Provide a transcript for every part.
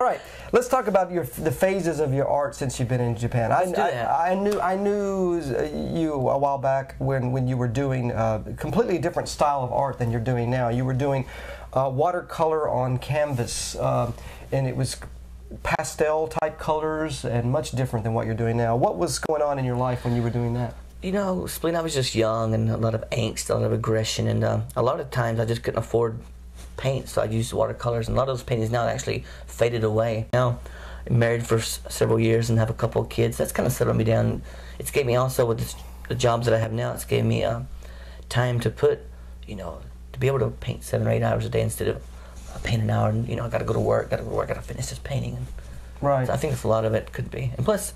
All right, let's talk about the phases of your art since you've been in Japan. I knew you a while back when you were doing a completely different style of art than you're doing now. You were doing watercolor on canvas, and it was pastel type colors and much different than what you're doing now. What was going on in your life when you were doing that? You know, Spleen, I was just young and a lot of angst, a lot of aggression, and a lot of times I just couldn't afford paint, so I used watercolors, and a lot of those paintings now actually faded away. Now, I'm married for several years and have a couple of kids. That's kind of settled me down. It's gave me also, with the jobs that I have now, it's gave me time to put, you know, to be able to paint 7 or 8 hours a day instead of paint an hour, and, you know, I got to go to work, got to finish this painting. And right. So I think that's a lot of it could be. And plus,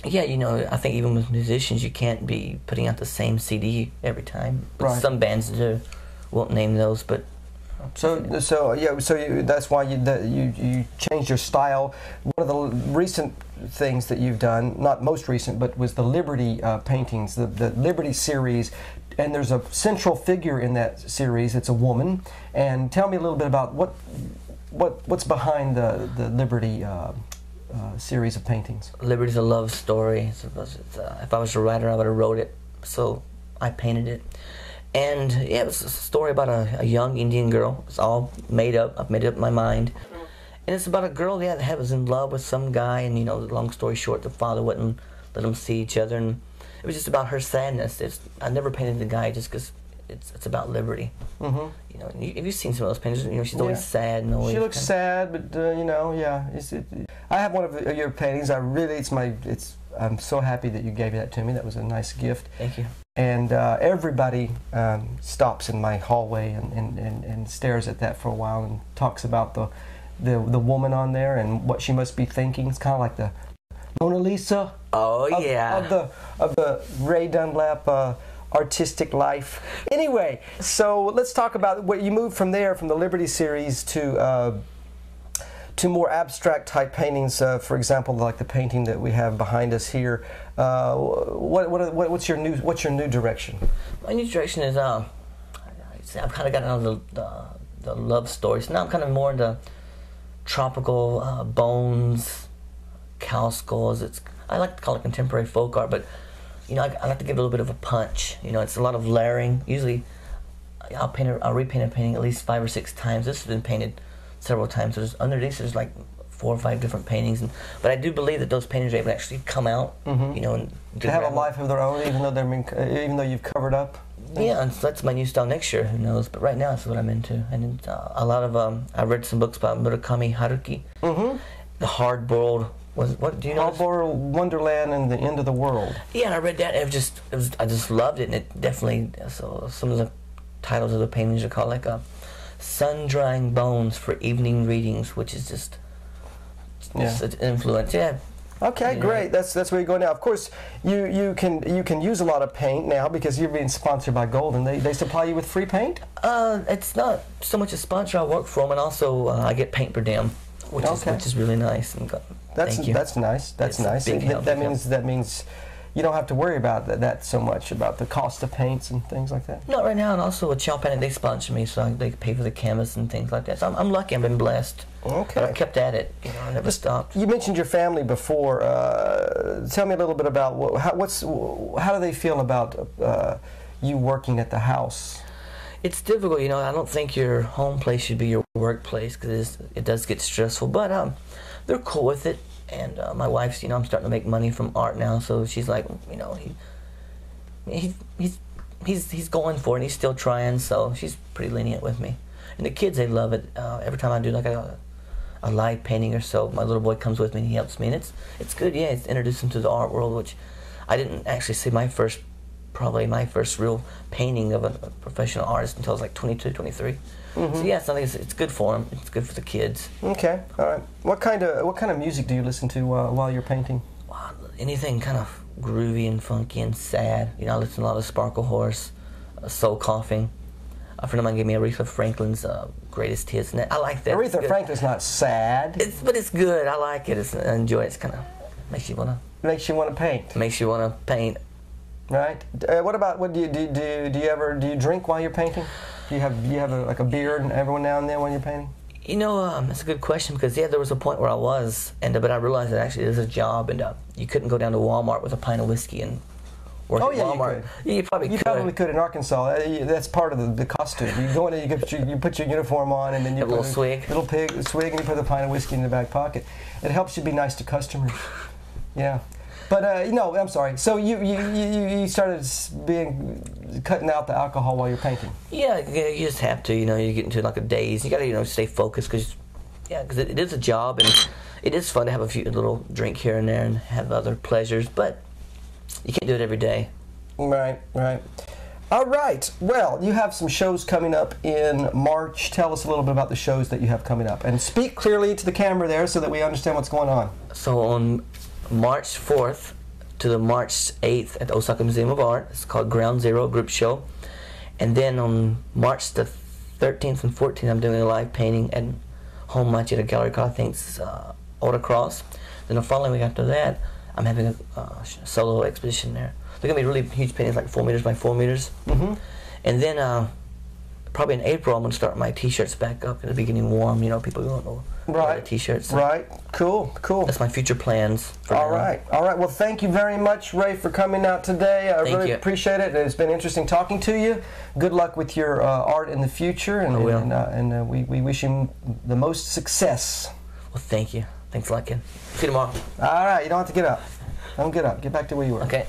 yeah, you know, I think even with musicians, you can't be putting out the same CD every time. But right. Some bands do. Won't name those, but. So that's why you changed your style. One of the recent things that you've done, not most recent, but was the Liberty paintings, the Liberty series, and there's a central figure in that series. It's a woman. And tell me a little bit about what's behind the Liberty series of paintings. Liberty's a love story. If I was a writer, I would have wrote it, so I painted it. And yeah, it was a story about a young Indian girl. It's all made up. I've made it up in my mind. And it's about a girl that was in love with some guy, and, you know, long story short, the father wouldn't let them see each other, and it was just about her sadness. I never painted the guy just because it's about liberty. Mm-hmm. You know, have you seen some of those paintings? You know, she's always sad and always. She looks sad, but you know, yeah. I have one of your paintings. I'm so happy that you gave that to me. That was a nice gift. Thank you. And everybody stops in my hallway and stares at that for a while and talks about the woman on there and what she must be thinking. It's kind of like the Mona Lisa. Oh yeah. Of the Ray Dunlap artistic life. Anyway, so let's talk about what you moved from there, from the Liberty series to more abstract type paintings. For example, like the painting that we have behind us here. What's your new direction? My new direction is I've kind of gotten on the love stories. Now I'm kind of more into tropical bones, cow skulls. I like to call it contemporary folk art, but you know, I like to give it a little bit of a punch. You know, it's a lot of layering. Usually, I'll repaint a painting at least 5 or 6 times. This has been painted several times. So underneath there's like 4 or 5 different paintings, but I do believe that those paintings are able to actually come out. Mm-hmm. You know, and to have a life of their own, even though you've covered up. Yeah, and so that's my new style next year. Who knows? But right now, that's what I'm into. And a lot of I read some books about Murakami Haruki. Mm-hmm. The hard-boiled. What do you know? Hard-boiled Wonderland and the End of the World. Yeah, and I read that. And I just loved it, and it definitely. So some of the titles of the paintings are called like "Sun-Drying Bones for Evening Readings," which is just an influence. Yeah. Okay, great. That's where you go now. Of course, you can use a lot of paint now because you're being sponsored by Golden. They supply you with free paint. It's not so much a sponsor. I work for them, and also I get paint per diem, which is really nice. And thank you. That's nice. That's nice. That means you don't have to worry about that so much, about the cost of paints and things like that. Not right now, and also with Chopin, they sponsor me, so they pay for the canvas and things like that. So I'm lucky. I've been blessed. Okay. But I've kept at it. You know, I never stopped. You mentioned your family before. Tell me a little bit about how do they feel about you working at the house? It's difficult, you know. I don't think your home place should be your workplace because it does get stressful. But they're cool with it. And my wife's, you know, I'm starting to make money from art now, so she's like, you know, he's going for it, and he's still trying, so she's pretty lenient with me. And the kids, they love it. Every time I do like a live painting or so, my little boy comes with me and he helps me, and it's good. Yeah, it's introduced him to the art world, which I didn't actually see probably my first real painting of a professional artist until I was like 22, 23. Mm-hmm. So yeah, I think it's good for them. It's good for the kids. Okay, all right. What kind of music do you listen to while you're painting? Wow, anything kind of groovy and funky and sad. You know, I listen to a lot of Sparkle Horse, Soul Coughing. A friend of mine gave me Aretha Franklin's Greatest Hits, and I like that. Aretha Franklin's not sad. But it's good. I like it. I enjoy it. It's kind of makes you want to paint. Makes you want to paint. Right. What do you drink while you're painting? Do you have a beer every now and then when you're painting? You know, that's a good question because there was a point where I was, but I realized that actually it is a job, and you couldn't go down to Walmart with a pint of whiskey and work at Walmart. You probably could in Arkansas. That's part of the costume. You go in there, you put your uniform on, and then you put a swig, and you put a pint of whiskey in the back pocket. It helps you be nice to customers. Yeah. But no, I'm sorry. So you started cutting out the alcohol while you're painting. Yeah, you just have to. You know, you get into like a daze. You got to stay focused because it is a job and it is fun to have a few little drink here and there and have other pleasures, but you can't do it every day. Right. All right. Well, you have some shows coming up in March. Tell us a little bit about the shows that you have coming up, and speak clearly to the camera there so that we understand what's going on. So on March 4th to the March 8th at the Osaka Museum of Art. It's called Ground Zero Group Show. And then on March the 13th and 14th, I'm doing a live painting at Home Machi at a gallery called, I think it's Autocross. Then the following week after that, I'm having a solo exposition there. They're going to be really huge paintings, like 4 meters by 4 meters. Mm-hmm. And then probably in April, I'm going to start my T-shirts back up. It'll be getting warm, people don't know. Right. T-shirts. So right. Cool. That's my future plans for All right. Well, thank you very much, Ray, for coming out today. I really appreciate it. It's been interesting talking to you. Good luck with your art in the future, and we wish you the most success. Well, thank you. Thanks a lot, Ken. See you tomorrow. All right. You don't have to get up. Don't get up. Get back to where you were. Okay.